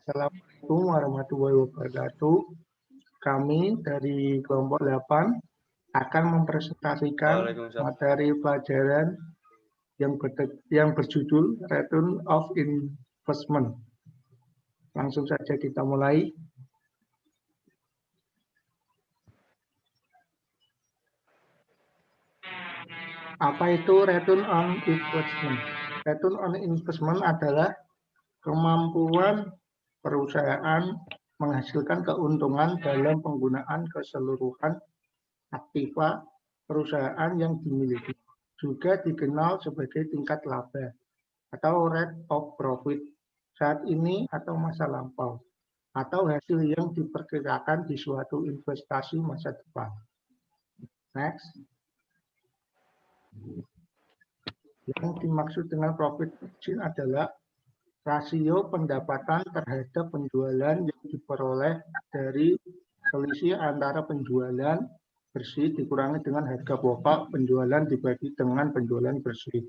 Assalamualaikum warahmatullahi wabarakatuh. Kami dari kelompok 8 akan mempresentasikan materi pelajaran yang berjudul Return of Investment. Langsung saja kita mulai. Apa itu Return on Investment? Return on Investment adalah kemampuan perusahaan menghasilkan keuntungan dalam penggunaan keseluruhan aktiva perusahaan yang dimiliki. Juga dikenal sebagai tingkat laba atau rate of profit saat ini atau masa lampau, atau hasil yang diperkirakan di suatu investasi masa depan. Next. Yang dimaksud dengan profit margin adalah rasio pendapatan terhadap penjualan yang diperoleh dari selisih antara penjualan bersih dikurangi dengan harga pokok penjualan dibagi dengan penjualan bersih.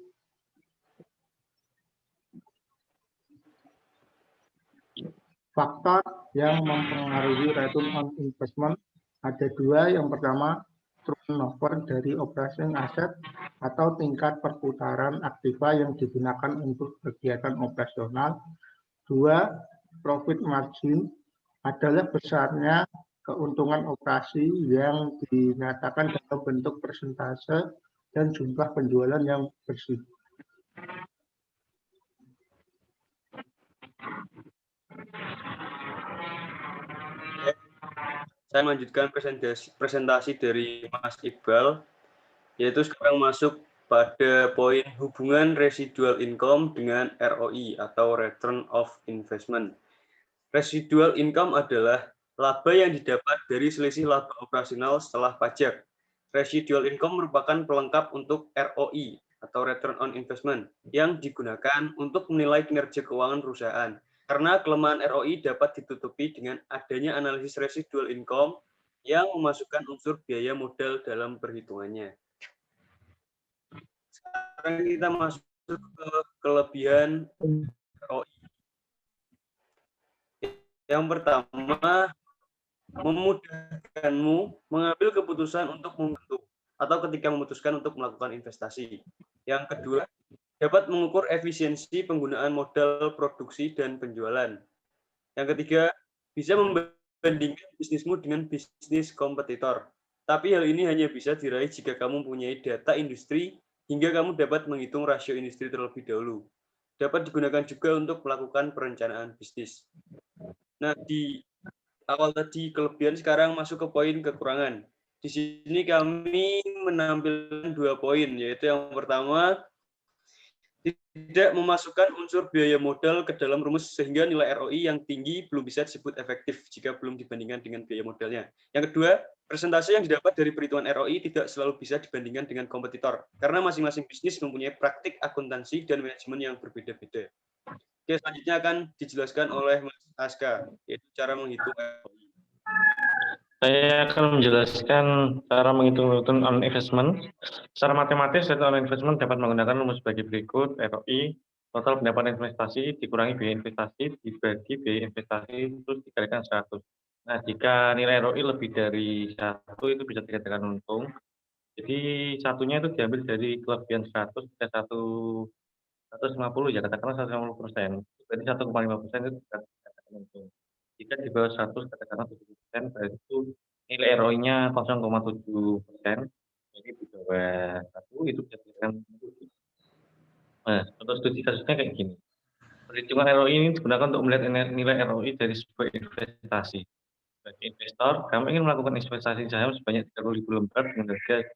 Faktor yang mempengaruhi return on investment ada dua. Yang pertama, turnover dari operating aset atau tingkat perputaran aktiva yang digunakan untuk kegiatan operasional. Dua, profit margin adalah besarnya keuntungan operasi yang dinyatakan dalam bentuk persentase dan jumlah penjualan yang bersih. Saya melanjutkan presentasi dari Mas Iqbal, yaitu sekarang masuk pada poin hubungan residual income dengan ROI atau Return of Investment. Residual income adalah laba yang didapat dari selisih laba operasional setelah pajak. Residual income merupakan pelengkap untuk ROI atau Return on Investment yang digunakan untuk menilai kinerja keuangan perusahaan. Karena kelemahan ROI dapat ditutupi dengan adanya analisis residual income yang memasukkan unsur biaya modal dalam perhitungannya. Sekarang kita masuk ke kelebihan ROI. Yang pertama, memudahkanmu mengambil keputusan untuk membantu atau ketika memutuskan untuk melakukan investasi. Yang kedua, dapat mengukur efisiensi penggunaan modal produksi dan penjualan. Yang ketiga, bisa membandingkan bisnismu dengan bisnis kompetitor. Tapi hal ini hanya bisa diraih jika kamu mempunyai data industri hingga kamu dapat menghitung rasio industri terlebih dahulu. Dapat digunakan juga untuk melakukan perencanaan bisnis. Nah, di awal tadi kelebihan, sekarang masuk ke poin kekurangan. Di sini kami menampilkan 2 poin, yaitu yang pertama, tidak memasukkan unsur biaya modal ke dalam rumus sehingga nilai ROI yang tinggi belum bisa disebut efektif jika belum dibandingkan dengan biaya modalnya. Yang kedua, persentase yang didapat dari perhitungan ROI tidak selalu bisa dibandingkan dengan kompetitor karena masing-masing bisnis mempunyai praktik akuntansi dan manajemen yang berbeda-beda. Oke, selanjutnya akan dijelaskan oleh Mas Aska, yaitu cara menghitung ROI. Saya akan menjelaskan cara menghitung return on investment. Secara matematis, return on investment dapat menggunakan rumus sebagai berikut. ROI, total pendapatan investasi dikurangi biaya investasi, dibagi biaya investasi, terus dikalikan 100. Nah, jika nilai ROI lebih dari 1, itu bisa dikatakan untung. Jadi, satunya itu diambil dari kelebihan 100, ke 150, ya katakanlah 150%. Berarti 1,5% itu bisa dikatakan untung. Jika di bawah 100, katakanlah 70%, berarti itu nilai ROI-nya 0,7%. Jadi di bawah 1 itu bisa dikatakan untung. Nah, untuk studi kasusnya kayak gini. Perhitungan ROI ini digunakan untuk melihat nilai ROI dari sebuah investasi. Sebagai investor, kamu ingin melakukan investasi saham sebanyak 30.000 lembar dengan harga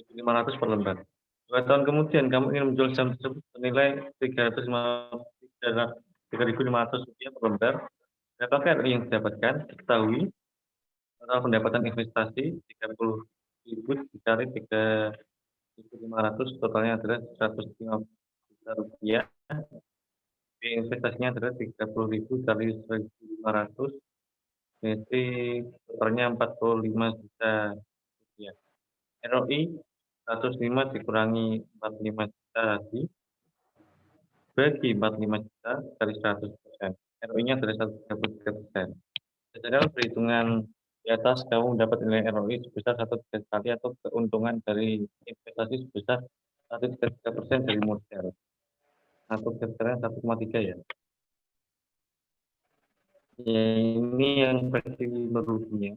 1.500 per lembar. 2 tahun kemudian, kamu ingin menjual saham tersebut senilai 3.500 rupiah per lembar. Berapakah ROI yang didapatkan? Diketahui total pendapatan investasi 30.000 dikali 3.500, totalnya adalah 150 juta rupiah. Biaya investasinya adalah 30.000 kali 1.500, jadi totalnya 45 juta rupiah. ROI 105 dikurangi 45 juta tadi bagi 45 juta kali 100%. ROI-nya adalah 133%. Berdasarkan perhitungan di atas, kamu mendapat nilai ROI sebesar 1,3 kali atau keuntungan dari investasi sebesar 1,3% dari modal. 1,3 ya. Ya, ini yang versi menurutnya.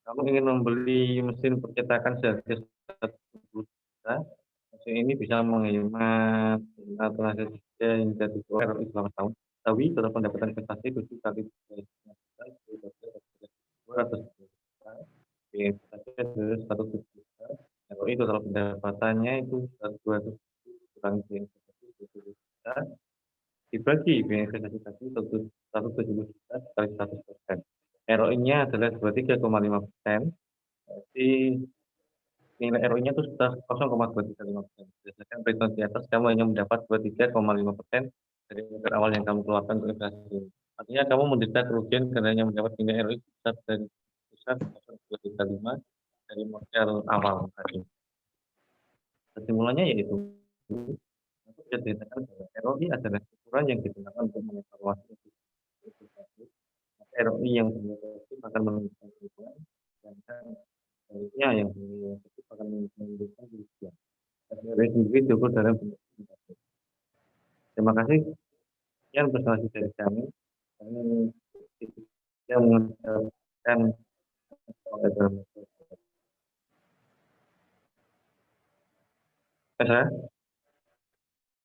Kamu ingin membeli mesin percetakan seharga 1 juta. Mesin ini bisa menghemat tenaga kerja hingga 2 ROI selama tahun. Tapi total pendapatan investasi 7 kali 200 juta. Investasi adalah 100 juta. ROI total pendapatannya itu 200 kurang investasi 20 juta. Dibagi biaya investasi tadi 170 juta kali 100%. ROI-nya adalah 23,5%. Jadi nilai ROI-nya itu sudah 0,235%. Berdasarkan perhitungan di atas, kamu hanya mendapat 23,5% dari modal awal yang kamu keluarkan untuk investasi. Artinya kamu menderita kerugian karena hanya mendapat nilai ROI besar 0,235 dari modal awal tadi. Kesimpulannya yaitu bisa dikatakan bahwa ROI adalah ukuran yang digunakan untuk mengevaluasi investasi. ROI yang positif akan menunjukkan keuntungan, sedangkan sebaliknya yang negatif akan menunjukkan kerugian. ROI sendiri diukur dalam bentuk investasi. Terima kasih. Sekian presentasi dari kami. Kami yang mengucapkan kepada